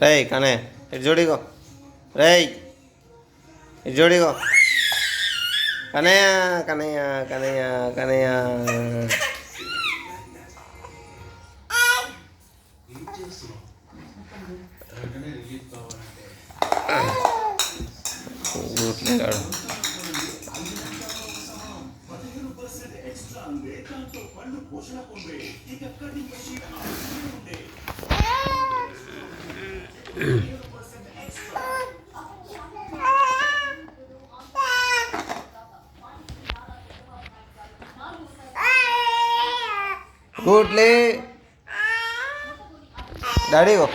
రేయ్ కనే ఇటు చూడిగో. రేయ్ ఇటు చూడిగో. కనయ్య కనయ్య కనయ్య కనయ్య. గుట్లేగాడు. గుట్లే డాడీ గో.